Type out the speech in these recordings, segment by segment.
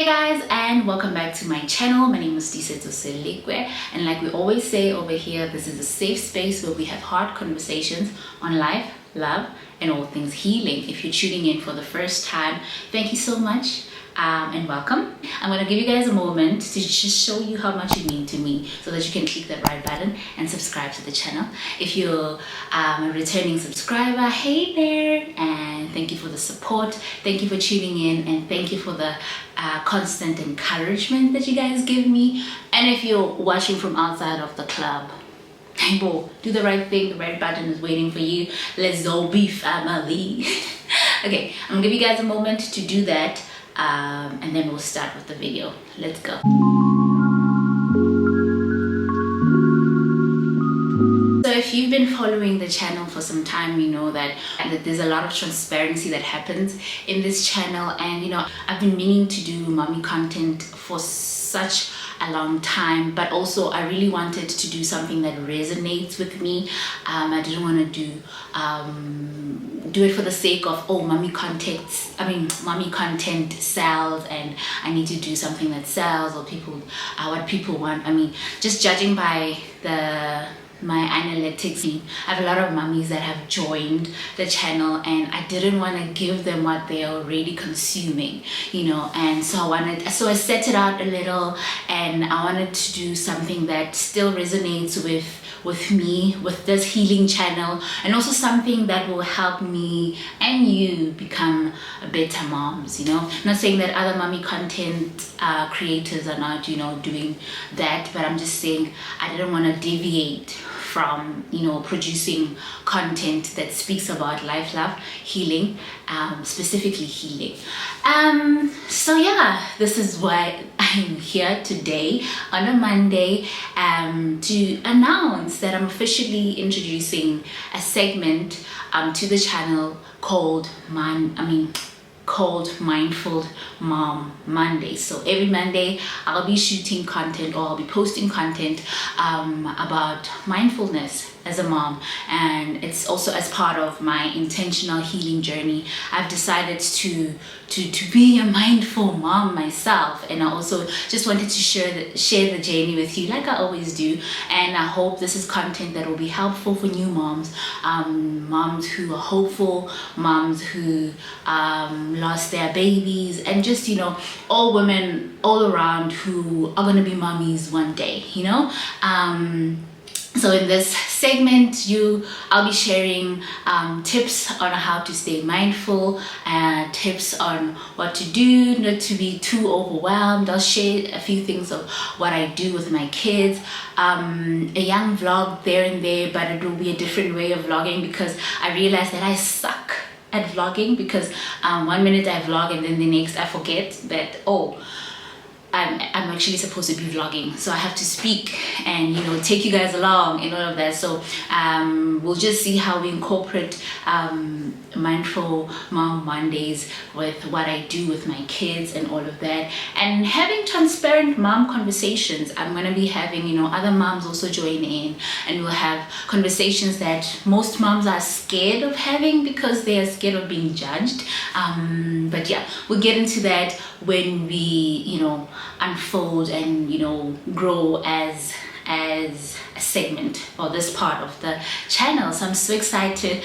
Hey guys, and welcome back to my channel. My name is Disetso Selikwe, and like we always say over here, this is a safe space where we have hard conversations on life, love, and all things healing. If you're tuning in for the first time, thank you so much. And welcome. I'm going to give you guys a moment to just show you how much you mean to me so that you can click that right button and subscribe to the channel. If you're a returning subscriber, hey there, and thank you for the support, thank you for tuning in, and thank you for the constant encouragement that you guys give me. And if you're watching from outside of the club, hey boy, do the right thing, the red button is waiting for you. Let's all be family. Okay, I'm gonna give you guys a moment to do that. And then we'll start with the video. Let's go. So if you've been following the channel for some time, you know that there's a lot of transparency that happens in this channel. And you know, I've been meaning to do mommy content for such a long time, but also I really wanted to do something that resonates with me. I didn't want to do it for the sake of, oh, mommy content sells and I need to do something that sells, or people what people want. I mean, just judging by my analytics, I have a lot of mummies that have joined the channel, and I didn't want to give them what they're already consuming, you know. And so I set it out a little, and I wanted to do something that still resonates with me, with this healing channel, and also something that will help me and you become better moms, you know. I'm not saying that other mommy content creators are not, you know, doing that, but I'm just saying I didn't want to deviate from, you know, producing content that speaks about life, love, healing, specifically healing. So yeah, this is why I'm here today on a Monday to announce that I'm officially introducing a segment to the channel called Mindful Mom Monday. So every Monday I'll be shooting content, or I'll be posting content about mindfulness as a mom, and it's also as part of my intentional healing journey. I've decided to be a mindful mom myself, and I also just wanted to share the journey with you like I always do. And I hope this is content that will be helpful for new moms, moms who are hopeful, moms who lost their babies, and just, you know, all women all around who are going to be mommies one day, you know. So in this segment, I'll be sharing tips on how to stay mindful, tips on what to do not to be too overwhelmed. I'll share a few things of what I do with my kids, a young vlog there and there, but it will be a different way of vlogging because I realized that I suck at vlogging, because 1 minute I vlog and then the next I forget that, oh, I'm actually supposed to be vlogging, so I have to speak and, you know, take you guys along and all of that. So we'll just see how we incorporate Mindful Mom Mondays with what I do with my kids and all of that, and having transparent mom conversations. I'm going to be having, you know, other moms also join in, and we'll have conversations that most moms are scared of having because they are scared of being judged. But yeah, we'll get into that when we, you know, unfold and, you know, grow as a segment for this part of the channel. So I'm so excited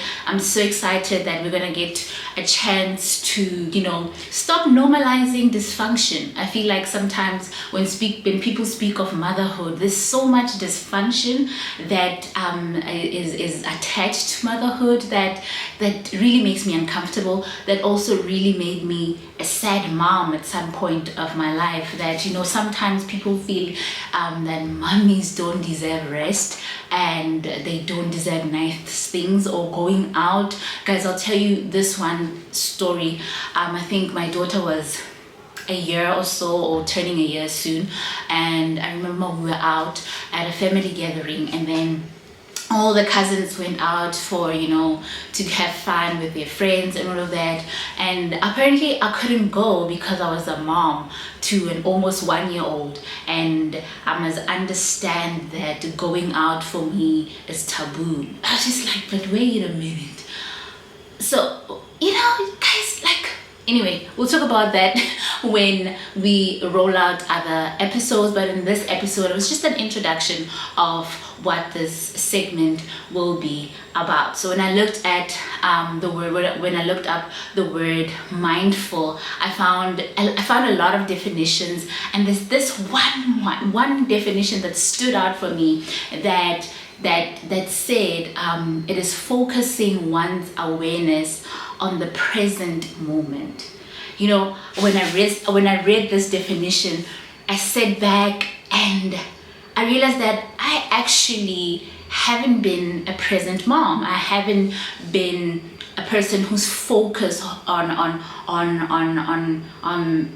that we're gonna get a chance to, you know, stop normalizing dysfunction. I feel like sometimes when people speak of motherhood, there's so much dysfunction that is attached to motherhood that really makes me uncomfortable, that also really made me a sad mom at some point of my life. That, you know, sometimes people feel that mommies don't deserve rest and they don't deserve nice things or going out. Guys, I'll tell you this one story. I think my daughter was a year or so, or turning a year soon, and I remember we were out at a family gathering, and then all the cousins went out for, you know, to have fun with their friends and all of that. And apparently I couldn't go because I was a mom to an almost 1-year-old, and I must understand that going out for me is taboo. I was just like, but wait a minute. So, you know, guys, like, Anyway, we'll talk about that when we roll out other episodes, but in this episode it was just an introduction of what this segment will be about. So when I looked at when I looked up the word mindful, I found a lot of definitions, and there's this one definition that stood out for me that said it is focusing one's awareness on the present moment. You know, when I read this definition, I sat back and I realized that I actually haven't been a present mom. I haven't been a person who's focused on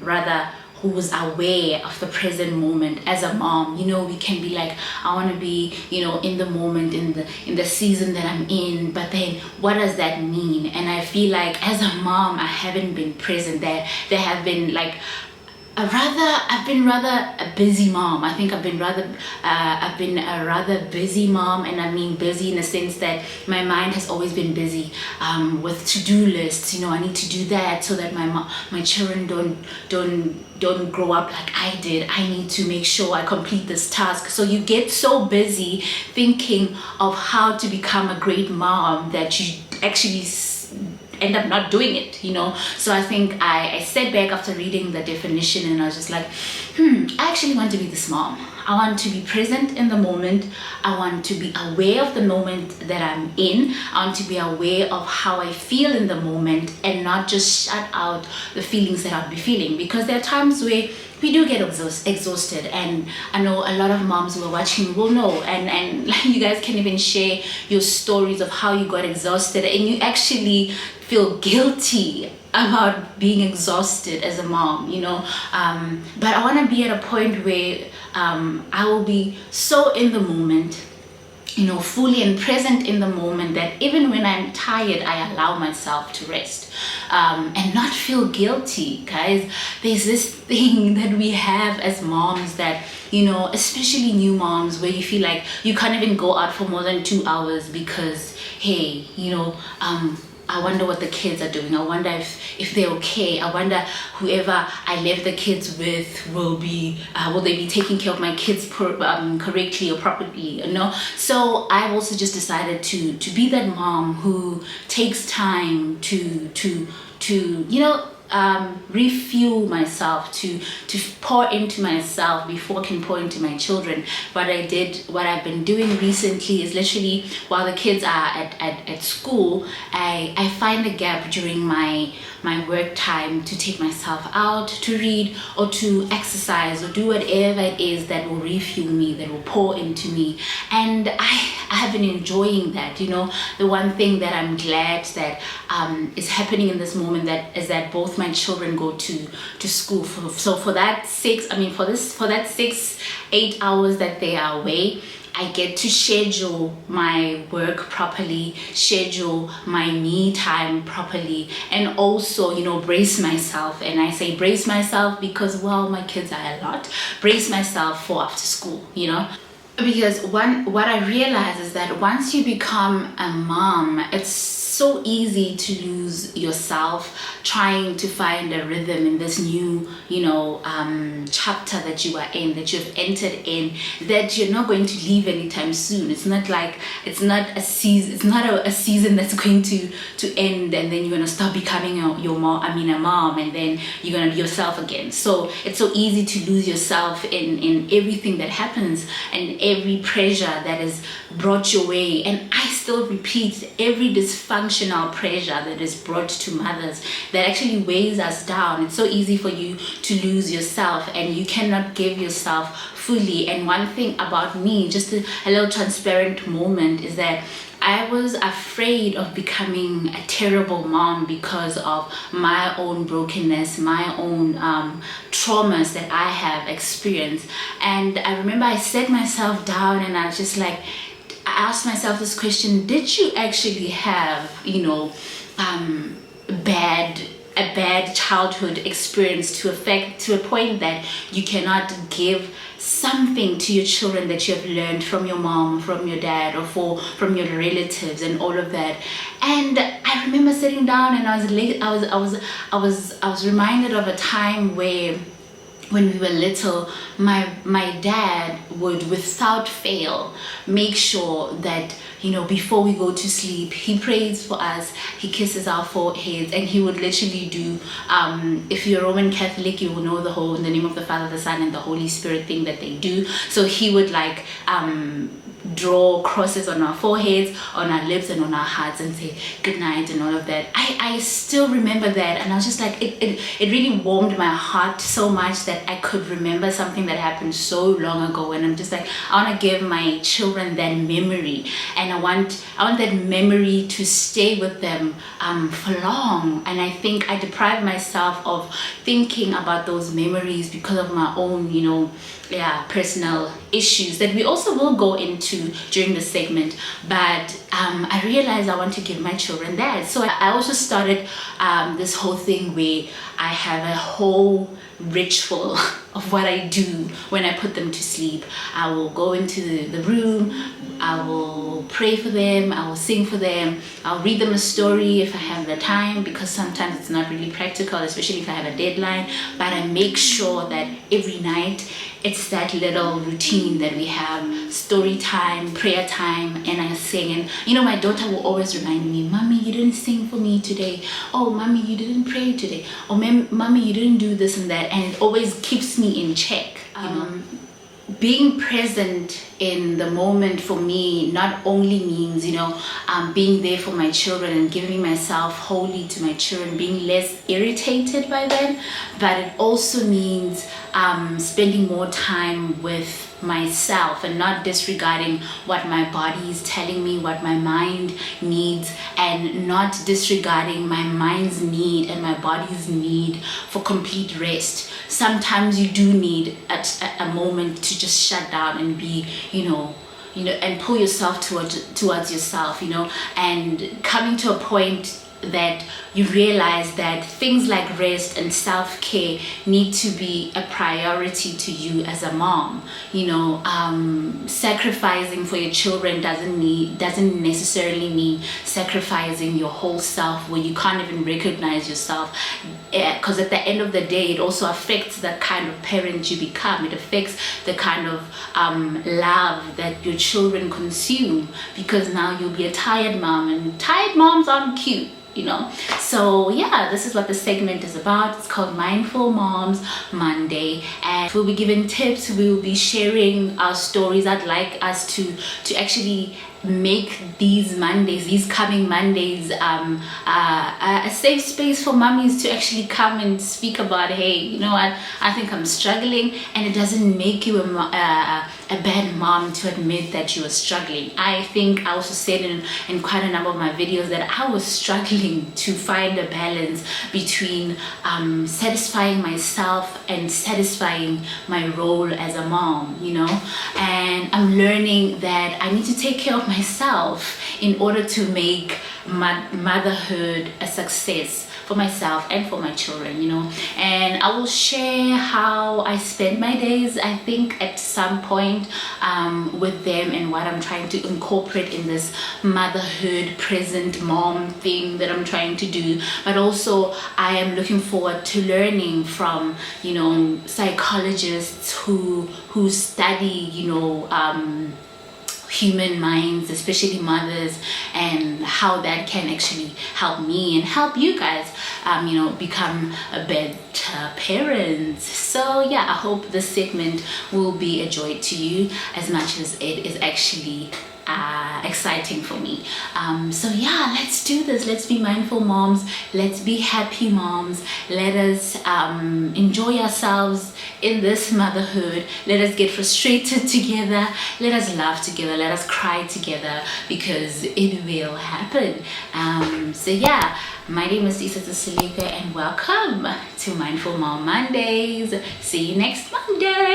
rather, who was aware of the present moment as a mom. You know, we can be like, I want to be, you know, in the moment, in the season that I'm in, but then what does that mean? And I feel like as a mom, I haven't been present. There have been like I've been rather a busy mom. I think I've been a rather busy mom, and I mean busy in the sense that my mind has always been busy with to-do lists. You know, I need to do that so that my children don't grow up like I did. I need to make sure I complete this task. So you get so busy thinking of how to become a great mom that you actually end up not doing it, you know. So I think I sat back after reading the definition and I was just like, I actually want to be this mom. I want to be present in the moment. I want to be aware of the moment that I'm in. I want to be aware of how I feel in the moment and not just shut out the feelings that I'll be feeling, because there are times where we do get exhausted, and I know a lot of moms who are watching will know, and you guys can even share your stories of how you got exhausted and you actually feel guilty about being exhausted as a mom, you know. But I want to be at a point where I will be so in the moment, you know, fully and present in the moment, that even when I'm tired, I allow myself to rest and not feel guilty. Guys, there's this thing that we have as moms that, you know, especially new moms, where you feel like you can't even go out for more than 2 hours because, hey, you know, I wonder what the kids are doing. I wonder if they're okay. I wonder whoever I left the kids with will they be taking care of my kids correctly or properly, you know? So I've also just decided to be that mom who takes time to you know, refuel myself, to pour into myself before I can pour into my children. What I've been doing recently is literally, while the kids are at school, I find a gap during my work time to take myself out to read or to exercise or do whatever it is that will refuel me, that will pour into me. And I have been enjoying that, you know. The one thing that I'm glad that is happening in this moment is that both my children go to school. For that 6-8 hours that they are away, I get to schedule my work properly, schedule my me time properly, and also, you know, brace myself. And I say brace myself because, well, my kids are a lot. Brace myself for after school, you know. Because what I realize is that once you become a mom, it's so easy to lose yourself trying to find a rhythm in this new, you know, chapter that you are in, that you've entered in, that you're not going to leave anytime soon. It's not a season that's going to end and then you're going to start becoming a mom, and then you're going to be yourself again. So it's so easy to lose yourself in everything that happens and every pressure that is brought your way. And I still repeat, every dysfunctional pressure that is brought to mothers that actually weighs us down. It's so easy for you to lose yourself and you cannot give yourself fully. And one thing about me, just a little transparent moment, is that I was afraid of becoming a terrible mom because of my own brokenness, my own traumas that I have experienced. And I remember I sat myself down and I was just like, I asked myself this question: did you actually have, you know, bad a bad childhood experience to a point that you cannot give something to your children that you have learned from your mom, from your dad, or from your relatives and all of that. And I remember sitting down and I was reminded of a time where, when we were little, my dad would, without fail, make sure that, before we go to sleep, he prays for us, he kisses our foreheads, and he would literally do, if you're Roman Catholic, you will know in the name of the Father, the Son, and the Holy Spirit thing that they do. So he would draw crosses on our foreheads, on our lips, and on our hearts, and say good night and all of that. I still remember that, and I was just like, it really warmed my heart so much that I could remember something that happened so long ago. And I'm just like, I want to give my children that memory, and I want that memory to stay with them for long. And I think I deprived myself of thinking about those memories because of my own personal issues that we also will go into during the segment. But I realized I want to give my children that. So I also started this whole thing where I have a whole ritual of what I do when I put them to sleep. I will go into the room, I will pray for them, I will sing for them, I'll read them a story if I have the time, because sometimes it's not really practical, especially if I have a deadline. But I make sure that every night it's that little routine that we have: story time, prayer time, and I sing. And my daughter will always remind me, "Mommy, you didn't sing for me today. Oh, Mommy, you didn't pray today. Oh, Mommy, you didn't do this and that." And it always keeps me in check. Being present in the moment for me not only means being there for my children and giving myself wholly to my children, being less irritated by them, but it also means spending more time with myself and not disregarding what my body is telling me, what my mind needs, and not disregarding my mind's need and my body's need for complete rest. Sometimes you do need a moment to just shut down and be, and pull yourself towards yourself, and coming to a point that you realize that things like rest and self-care need to be a priority to you as a mom. Sacrificing for your children doesn't necessarily mean sacrificing your whole self, where you can't even recognize yourself, because at the end of the day, it also affects the kind of parent you become. It affects the kind of love that your children consume, because now you'll be a tired mom, and tired moms aren't cute. So yeah, this is what the segment is about. It's called Mindful Moms Monday, and we'll be giving tips, we'll be sharing our stories. I'd like us to actually make these coming Mondays a safe space for mummies to actually come and speak about, hey, I think I'm struggling, and it doesn't make you a bad mom to admit that you are struggling. I think I also said in quite a number of my videos that I was struggling to find a balance between satisfying myself and satisfying my role as a mom, and I'm learning that I need to take care of myself in order to make motherhood a success for myself and for my children, and I will share how I spend my days, I think, at some point with them, and what I'm trying to incorporate in this motherhood present mom thing that I'm trying to do. But also I am looking forward to learning from psychologists who study human minds, especially mothers, and how that can actually help me and help you guys become a better parents. So yeah, I hope this segment will be a joy to you as much as it is actually exciting for me. So yeah, let's do this. Let's be mindful moms, let's be happy moms, let us enjoy ourselves in this motherhood. Let us get frustrated together, let us laugh together, let us cry together, because it will happen. So yeah, my name is Isa Tsalika, and welcome to Mindful Mom Mondays. See you next Monday.